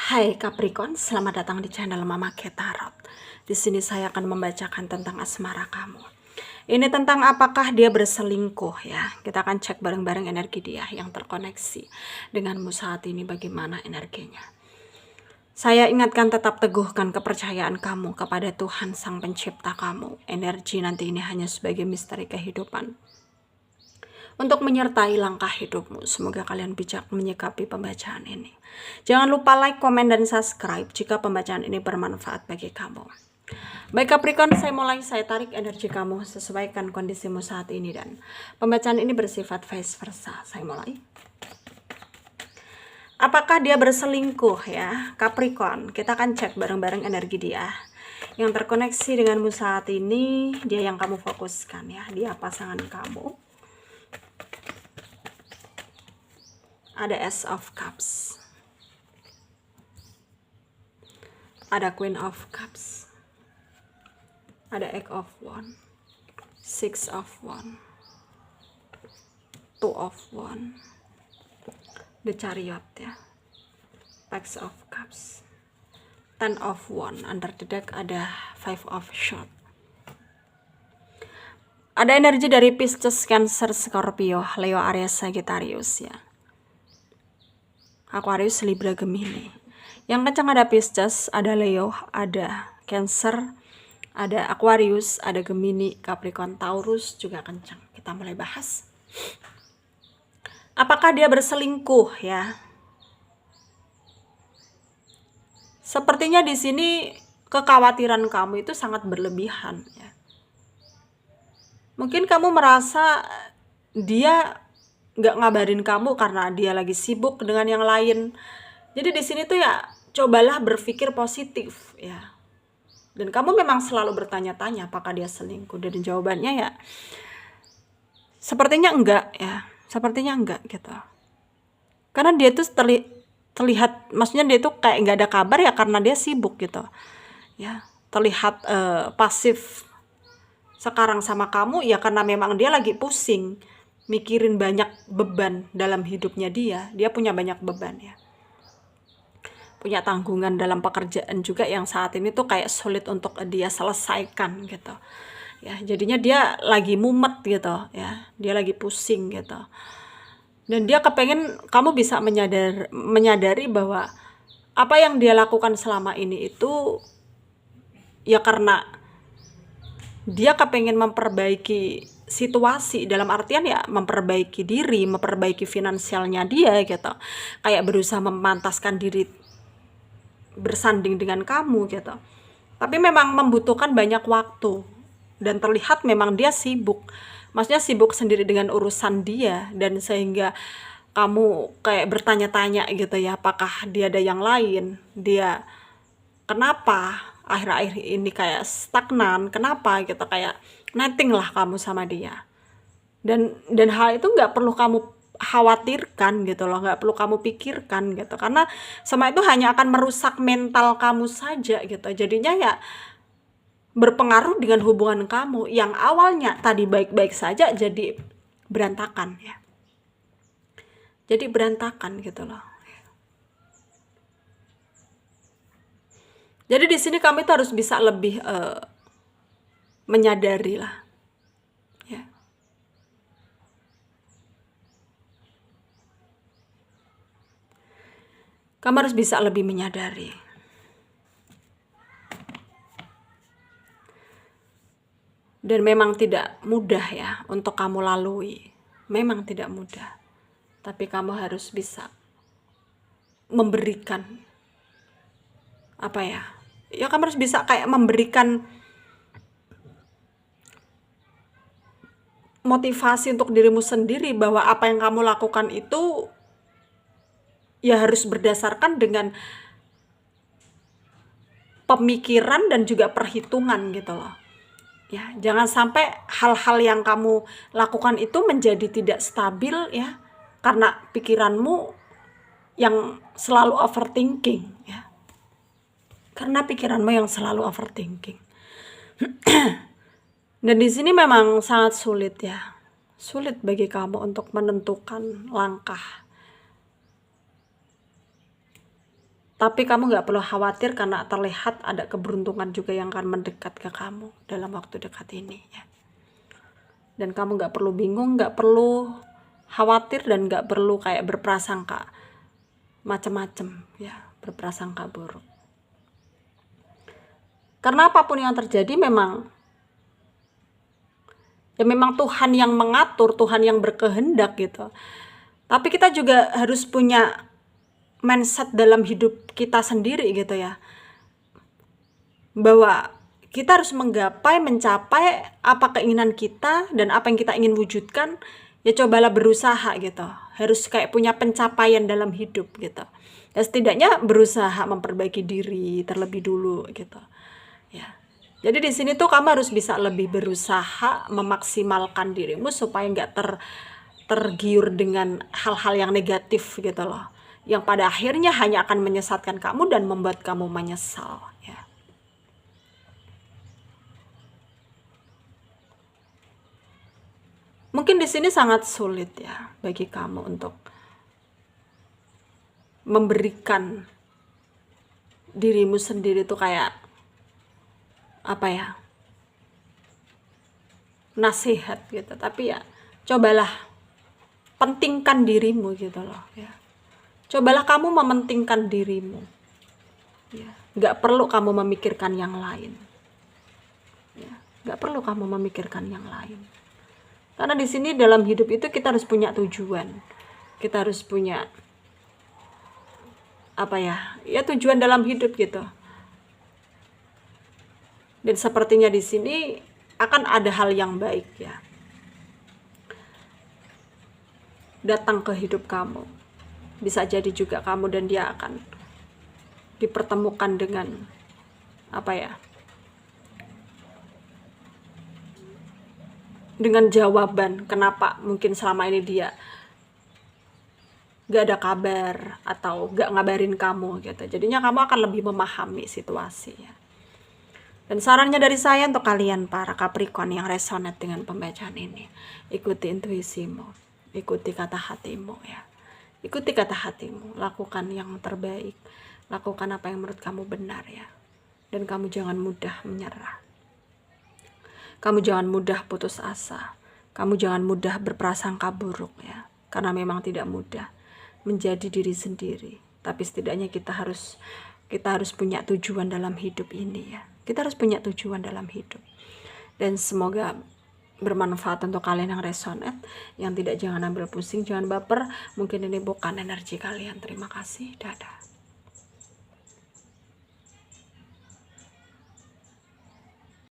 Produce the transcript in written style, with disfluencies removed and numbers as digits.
Hai Capricorn, selamat datang di channel Mama K Tarot. Di sini saya akan membacakan tentang asmara kamu. Ini tentang apakah dia berselingkuh ya. Kita akan cek bareng-bareng energi dia yang terkoneksi denganmu saat ini, bagaimana energinya. Saya ingatkan, tetap teguhkan kepercayaan kamu kepada Tuhan Sang Pencipta kamu. Energi nanti ini hanya sebagai misteri kehidupan untuk menyertai langkah hidupmu. Semoga kalian bijak menyikapi pembacaan ini. Jangan lupa like, komen, dan subscribe jika pembacaan ini bermanfaat bagi kamu. Baik Capricorn, saya tarik energi kamu, sesuaikan kondisimu saat ini, dan pembacaan ini bersifat vice versa. Saya mulai. Apakah dia berselingkuh ya Capricorn? Kita akan cek bareng-bareng energi dia yang terkoneksi denganmu saat ini, dia yang kamu fokuskan ya, dia pasangan kamu. Ada Ace of Cups, ada Queen of Cups, ada Eight of Wands, Six of Wands, Two of Wands, The Chariot ya, Page of Cups, Ten of Wands. Under the deck ada Five of Swords. Ada energi dari Pisces, Cancer, Scorpio, Leo, Aries, Sagittarius ya, Aquarius, Libra, Gemini. Yang kencang ada Pisces, ada Leo, ada Cancer, ada Aquarius, ada Gemini, Capricorn, Taurus juga kencang. Kita mulai bahas. Apakah dia berselingkuh ya? Sepertinya di sini kekhawatiran kamu itu sangat berlebihan ya. Mungkin kamu merasa dia nggak ngabarin kamu karena dia lagi sibuk dengan yang lain. Jadi di sini tuh ya, cobalah berpikir positif ya. Dan kamu memang selalu bertanya-tanya apakah dia selingkuh, dan jawabannya ya sepertinya enggak ya, sepertinya enggak gitu. Karena dia tuh terlihat, maksudnya dia tuh kayak nggak ada kabar ya karena dia sibuk gitu ya. Terlihat pasif sekarang sama kamu ya karena memang dia lagi pusing mikirin banyak beban dalam hidupnya dia punya banyak beban ya, punya tanggungan dalam pekerjaan juga yang saat ini tuh kayak sulit untuk dia selesaikan gitu ya. Jadinya dia lagi mumet gitu ya, dia lagi pusing gitu, dan dia kepengen kamu bisa menyadari bahwa apa yang dia lakukan selama ini itu ya karena dia kepengen memperbaiki situasi, dalam artian ya memperbaiki diri, memperbaiki finansialnya dia gitu, kayak berusaha memantaskan diri bersanding dengan kamu gitu. Tapi memang membutuhkan banyak waktu, dan terlihat memang dia sibuk, maksudnya sibuk sendiri dengan urusan dia, dan sehingga kamu kayak bertanya-tanya gitu ya, apakah dia ada yang lain, dia kenapa akhir-akhir ini kayak stagnan, kenapa gitu, kayak netting lah kamu sama dia. Dan hal itu nggak perlu kamu khawatirkan gitu loh, nggak perlu kamu pikirkan gitu, karena semua itu hanya akan merusak mental kamu saja gitu. Jadinya ya berpengaruh dengan hubungan kamu yang awalnya tadi baik-baik saja jadi berantakan ya, jadi berantakan gitu loh. Jadi di sini kamu itu harus bisa lebih menyadari lah ya. Kamu harus bisa lebih menyadari. Dan memang tidak mudah ya untuk kamu lalui. Memang tidak mudah. Tapi kamu harus bisa memberikan apa ya? Ya kamu harus bisa kayak memberikan motivasi untuk dirimu sendiri bahwa apa yang kamu lakukan itu ya harus berdasarkan dengan pemikiran dan juga perhitungan gitu loh. Ya, jangan sampai hal-hal yang kamu lakukan itu menjadi tidak stabil ya karena pikiranmu yang selalu overthinking ya. Karena pikiranmu yang selalu overthinking. Dan di sini memang sangat sulit ya. Sulit bagi kamu untuk menentukan langkah. Tapi kamu nggak perlu khawatir karena terlihat ada keberuntungan juga yang akan mendekat ke kamu dalam waktu dekat ini ya. Dan kamu nggak perlu bingung, nggak perlu khawatir, dan nggak perlu kayak berprasangka macam-macam ya, berprasangka buruk. Karena apapun yang terjadi memang Tuhan yang mengatur, Tuhan yang berkehendak gitu. Tapi kita juga harus punya mindset dalam hidup kita sendiri gitu ya, bahwa kita harus mencapai apa keinginan kita dan apa yang kita ingin wujudkan, ya cobalah berusaha gitu. Harus kayak punya pencapaian dalam hidup gitu. Ya setidaknya berusaha memperbaiki diri terlebih dulu gitu. Ya. Jadi di sini tuh kamu harus bisa lebih berusaha memaksimalkan dirimu supaya nggak tergiur dengan hal-hal yang negatif gitu loh, yang pada akhirnya hanya akan menyesatkan kamu dan membuat kamu menyesal ya. Mungkin di sini sangat sulit ya bagi kamu untuk memberikan dirimu sendiri tuh kayak apa ya, nasihat gitu. Tapi ya cobalah pentingkan dirimu gitu loh ya. Cobalah kamu mementingkan dirimu ya. Gak perlu kamu memikirkan yang lain ya. Gak perlu kamu memikirkan yang lain. Karena di sini dalam hidup itu kita harus punya tujuan. Kita harus punya apa ya? Ya tujuan dalam hidup gitu. Dan sepertinya di sini akan ada hal yang baik ya datang ke hidup kamu. Bisa jadi juga kamu dan dia akan dipertemukan dengan apa ya? Dengan jawaban kenapa mungkin selama ini dia gak ada kabar atau gak ngabarin kamu gitu. Jadinya kamu akan lebih memahami situasi ya. Dan sarannya dari saya untuk kalian para Capricorn yang resonate dengan pembacaan ini, ikuti intuisimu, ikuti kata hatimu ya. Ikuti kata hatimu, lakukan yang terbaik, lakukan apa yang menurut kamu benar ya. Dan kamu jangan mudah menyerah. Kamu jangan mudah putus asa. Kamu jangan mudah berprasangka buruk ya. Karena memang tidak mudah menjadi diri sendiri. Tapi setidaknya kita harus punya tujuan dalam hidup ini ya. Kita harus punya tujuan dalam hidup. Dan semoga bermanfaat untuk kalian yang resonate. Yang tidak, jangan ambil pusing, jangan baper. Mungkin ini bukan energi kalian. Terima kasih. Dadah.